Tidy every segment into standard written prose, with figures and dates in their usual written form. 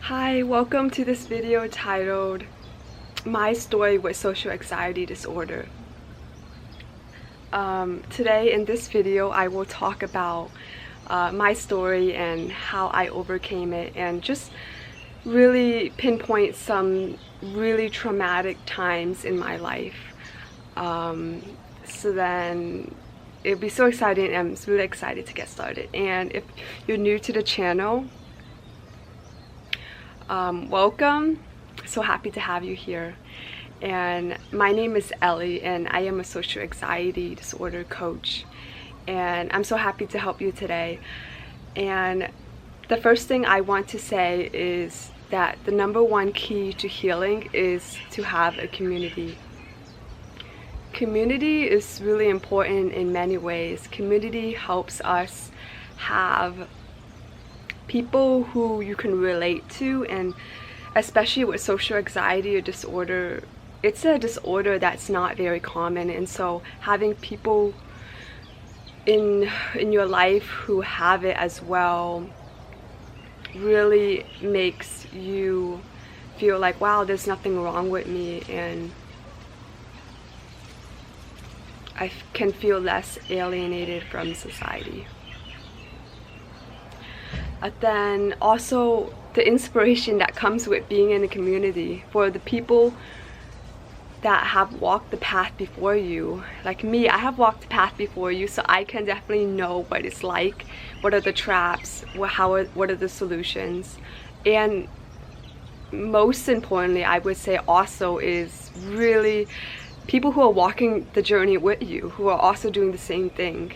Hi, welcome to this video titled My Story with Social Anxiety Disorder. Today in this video I will talk about my story and how I overcame it, and just really pinpoint some really traumatic times in my life. So then it'll be so exciting. I'm really excited to get started. And if you're new to the channel, welcome. So happy to have you here. And my name is Ellie, and I am a social anxiety disorder coach, and I'm so happy to help you today. And the first thing I want to say is that the #1 key to healing is to have a community. Community is really important in many ways. Community helps us have people who you can relate to, and especially with social anxiety or disorder, it's a disorder that's not very common, and so having people in your life who have it as well really makes you feel like, wow, there's nothing wrong with me, and I can feel less alienated from society. Then also the inspiration that comes with being in a community, for the people that have walked the path before you. Like me, I have walked the path before you, so I can definitely know what it's like, what are the traps, what are the solutions. And most importantly, I would say also, is really people who are walking the journey with you, who are also doing the same thing.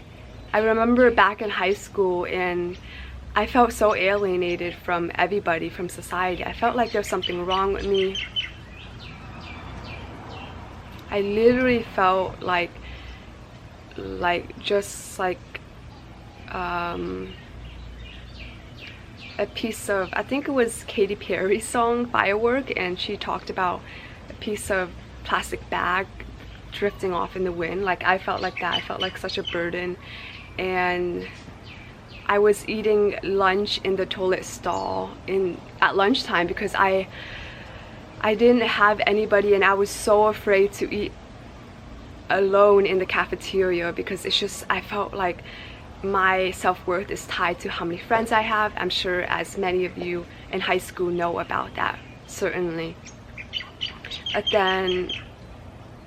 I remember back in high school, and I felt so alienated from everybody, from society. I felt like there's something wrong with me. I literally felt like just like a piece of, I think it was Katy Perry's song Firework, and she talked about a piece of plastic bag drifting off in the wind. Like, I felt like that. I felt like such a burden. And I was eating lunch in the toilet stall at lunchtime because I didn't have anybody, and I was so afraid to eat alone in the cafeteria, because it's just, I felt like my self-worth is tied to how many friends I have. I'm sure as many of you in high school know about that, certainly. But then,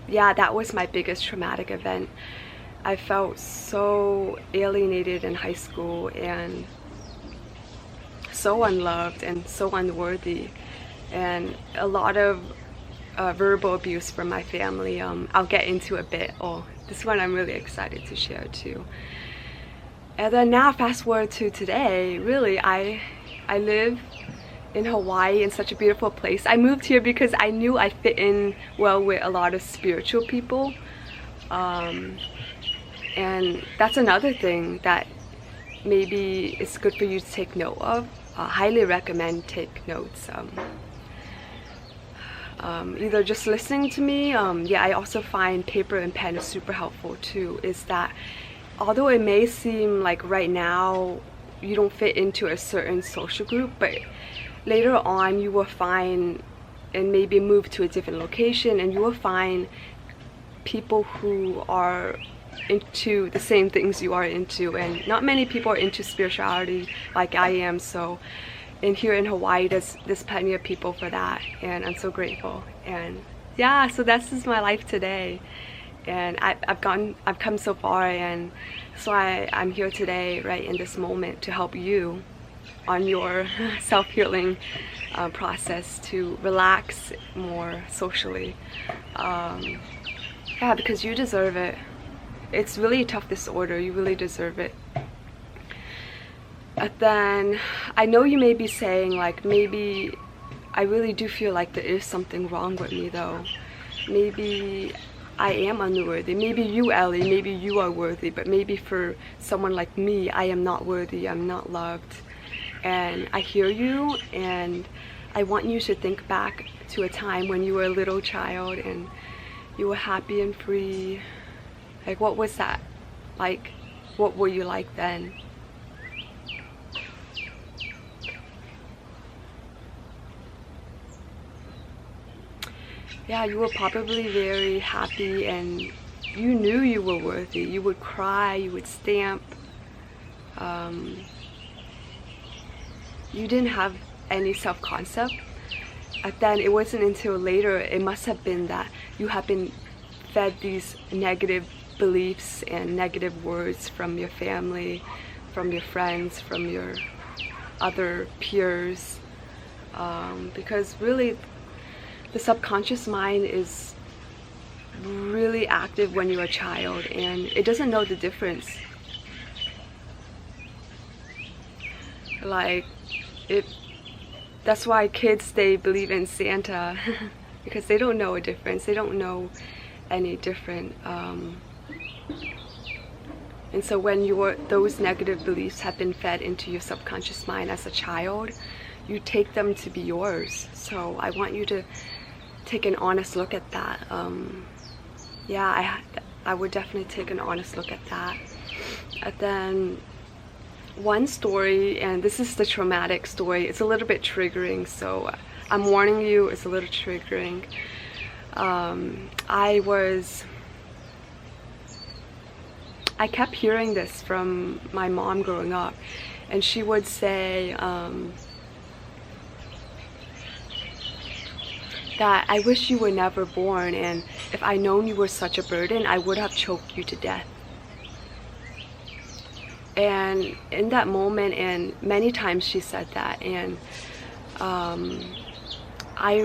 yeah, that was my biggest traumatic event. I felt so alienated in high school, and so unloved and so unworthy, and a lot of verbal abuse from my family. I'll get into a bit. Oh, this one I'm really excited to share too. And then now fast forward to today, really, I live in Hawaii, in such a beautiful place. I moved here because I knew I fit in well with a lot of spiritual people. And that's another thing that maybe it's good for you to take note of. Highly recommend take notes. Either just listening to me, yeah, I also find paper and pen is super helpful too. Is that although it may seem like right now you don't fit into a certain social group, but later on you will find, and maybe move to a different location, and you will find people who are into the same things you are into. And not many people are into spirituality like I am, so here in Hawaii there's plenty of people for that, and I'm so grateful. And yeah, so this is my life today, and I've come so far, and so I'm here today, right in this moment, to help you on your self-healing process, to relax more socially. Yeah, because you deserve it. It's really a tough disorder. You really deserve it. But then I know you may be saying, like, maybe I really do feel like there is something wrong with me though. Maybe I am unworthy. Maybe you, Ellie, maybe you are worthy, but maybe for someone like me, I am not worthy. I'm not loved. And I hear you, and I want you to think back to a time when you were a little child and you were happy and free. Like, what was that like? What were you like then? yeah, you were probably very happy and you knew you were worthy. You would cry, you would stamp. You didn't have any self-concept. And then it wasn't until later, it must have been that you have been fed these negative beliefs and negative words from your family, from your friends, from your other peers. Because really, the subconscious mind is really active when you're a child and it doesn't know the difference. Like, that's why kids, they believe in Santa because they don't know a difference. They don't know any different. And so when those negative beliefs have been fed into your subconscious mind as a child, you take them to be yours. So I want you to take an honest look at that. Yeah, I would definitely take an honest look at that. And then one story, and this is the traumatic story, it's a little bit triggering, so I'm warning you, it's a little triggering. I kept hearing this from my mom growing up, and she would say that I wish you were never born, and if I known you were such a burden, I would have choked you to death. And in that moment, and many times she said that, and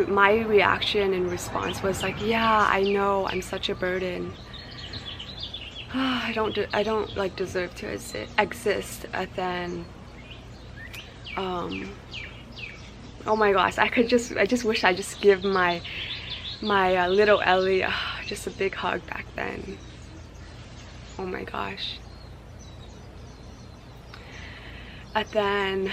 my reaction and response was like, yeah, I know, I'm such a burden. I don't like deserve to exist. And then oh my gosh, I just wish I just give my little Ellie just a big hug back then. Oh my gosh. And then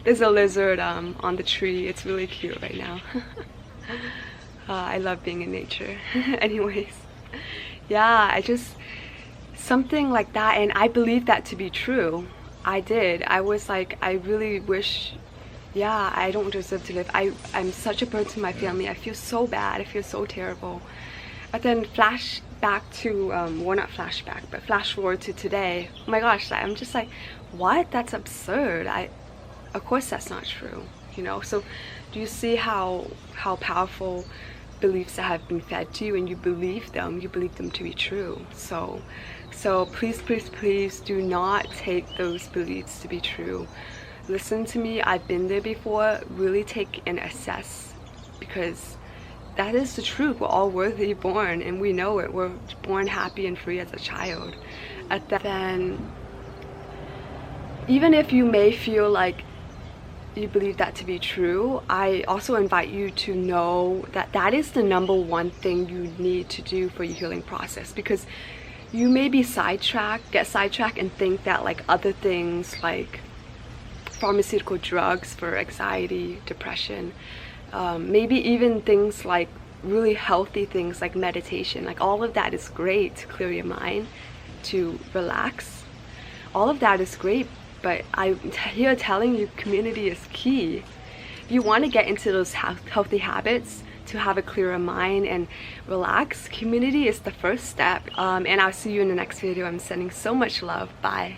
there's a lizard on the tree. It's really cute right now. I love being in nature. Anyways, yeah, something like that, and I believed that to be true. I did. I was like, I really wish, yeah, I don't deserve to live. I'm such a burden to my family. I feel so bad. I feel so terrible. But then flash back to, well, not flashback, but flash forward to today. Oh my gosh, I'm just like, what? That's absurd. Of course that's not true, you know? So do you see how powerful beliefs that have been fed to you, and you believe them to be true? So please do not take those beliefs to be true. Listen to me, I've been there before. Really take and assess, because that is the truth. We're all worthy born, and we know it. We're born happy and free as a child. And then, even if you may feel like you believe that to be true, I also invite you to know that that is the #1 thing you need to do for your healing process, because you may be get sidetracked and think that like other things like pharmaceutical drugs for anxiety, depression, maybe even things like really healthy things like meditation, like all of that is great to clear your mind, to relax. All of that is great, but I'm here telling you community is key. If you want to get into those healthy habits, to have a clearer mind and relax, community is the first step. And I'll see you in the next video. I'm sending so much love. Bye.